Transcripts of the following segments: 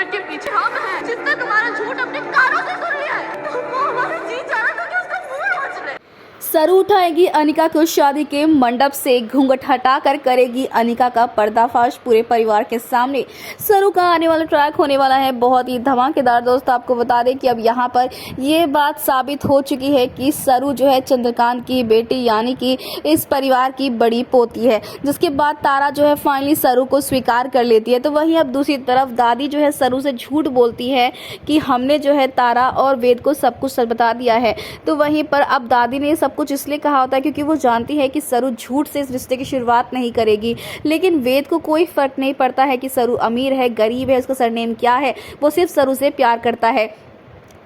घूंघट के पीछे हम हैं, जिसने तुम्हारा झूठ अपने कानों से सुन लिया है। वो हमारा जी चाह रहा था कि उसका मुंह नोच ले। सरू उठाएगी अनिका को शादी के मंडप से, घूंघट हटाकर करेगी अनिका का पर्दाफाश पूरे परिवार के सामने। सरू का आने वाला ट्रैक होने वाला है बहुत ही धमाकेदार। दोस्तों आपको बता दें कि अब यहाँ पर ये बात साबित हो चुकी है कि सरू जो है चंद्रकांत की बेटी यानी कि इस परिवार की बड़ी पोती है, जिसके बाद तारा जो है फाइनली सरू को स्वीकार कर लेती है। तो वहीं अब दूसरी तरफ दादी जो है सरू से झूठ बोलती है कि हमने जो है तारा और वेद को सब कुछ सच बता दिया है। तो वहीं पर अब दादी ने सब कुछ इसलिए कहा होता है क्योंकि वो जानती है कि सरू झूठ से इस रिश्ते की शुरुआत नहीं करेगी। लेकिन वेद को कोई फर्क नहीं पड़ता है कि सरू अमीर है गरीब है, उसका सरनेम क्या है, वो सिर्फ सरू से प्यार करता है।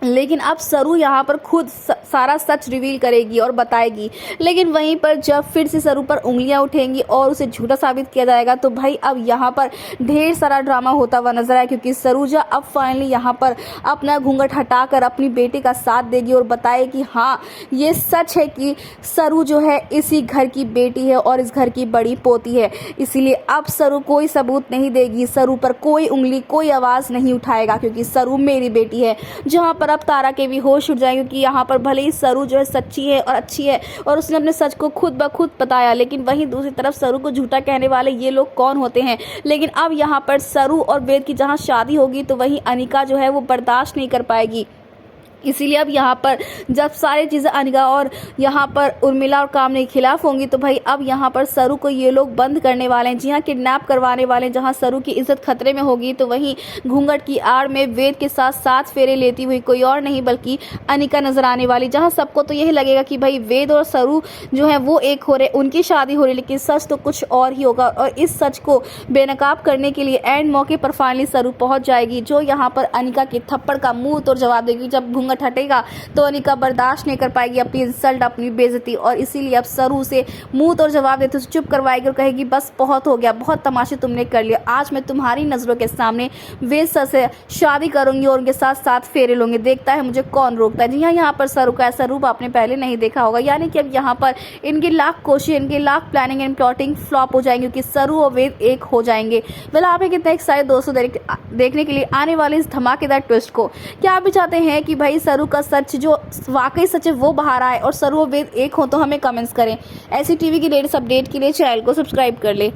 लेकिन अब सरू यहाँ पर खुद सारा सच रिवील करेगी और बताएगी। लेकिन वहीं पर जब फिर से सरू पर उंगलियां उठेंगी और उसे झूठा साबित किया जाएगा तो भाई अब यहाँ पर ढेर सारा ड्रामा होता हुआ नजर आए, क्योंकि सरूजा अब फाइनली यहाँ पर अपना घूंघट हटाकर अपनी बेटी का साथ देगी और बताएगी हाँ ये सच है कि सरू जो है इसी घर की बेटी है और इस घर की बड़ी पोती है। इसीलिए अब सरू कोई सबूत नहीं देगी, सरू पर कोई उंगली कोई आवाज़ नहीं उठाएगा, क्योंकि सरू मेरी बेटी है। जहाँ पर अब तारा के भी होश उड़ जाएंगे कि यहाँ पर भले ही सरू जो है सच्ची है और अच्छी है और उसने अपने सच को खुद ब खुद बताया, लेकिन वहीं दूसरी तरफ सरू को झूठा कहने वाले ये लोग कौन होते हैं। लेकिन अब यहाँ पर सरू और वेद की जहाँ शादी होगी तो वहीं अनिका जो है वो बर्दाश्त नहीं कर पाएगी। इसीलिए अब यहाँ पर जब सारी चीज़ें अनिका और यहाँ पर उर्मिला और कामनी के खिलाफ होंगी तो भाई अब यहाँ पर सरू को ये लोग बंद करने वाले हैं, जी हाँ किडनैप करवाने वाले हैं। जहाँ सरू की इज्जत खतरे में होगी तो वहीं घूंघट की आड़ में वेद के साथ 7 फेरे लेती हुई कोई और नहीं बल्कि अनिका नजर आने वाली। जहाँ सबको तो यही लगेगा कि भाई वेद और सरू जो है वो एक हो रहे, उनकी शादी हो रही, लेकिन सच तो कुछ और ही होगा। और इस सच को बेनकाब करने के लिए एंड मौके पर फाइनली सरू पहुँच जाएगी, जो यहाँ पर अनिका के थप्पड़ का मुँह तोड़ जवाब देगी। जब घूंघट हटेगा तो अनिका बर्दाश्त नहीं कर पाएगी अपनी इंसल्ट अपनी बेइज्जती, और इसीलिए अब सरू से मुंह तोड़ जवाब देते हुए चुप करवाएगी और कहेगी बस बहुत हो गया, बहुत तमाशे तुमने कर लिया, आज मैं तुम्हारी नजरों के सामने वेद सर से शादी करूंगी और उनके साथ 7 फेरे लूंगी, देखता है मुझे कौन रोकता है। जी हाँ, यहाँ पर सरू का ऐसा रूप आपने पहले नहीं देखा होगा, यानी कि अब यहाँ पर इनकी लाख कोशिश इनकी lakh planning and plotting flop हो जाएंगे क्योंकि सरू और वेद एक हो जाएंगे। वेल आप कितना एक्साइटेड दोस्तों देखने के लिए आने वाले इस धमाकेदार ट्विस्ट को? क्या आप भी चाहते हैं कि भाई सरू का सच जो वाकई सच है वो बाहर आए और सरू और वेद एक हो? तो हमें कमेंट्स करें। ऐसी टीवी की लेटेस्ट अपडेट के लिए चैनल को सब्सक्राइब कर ले।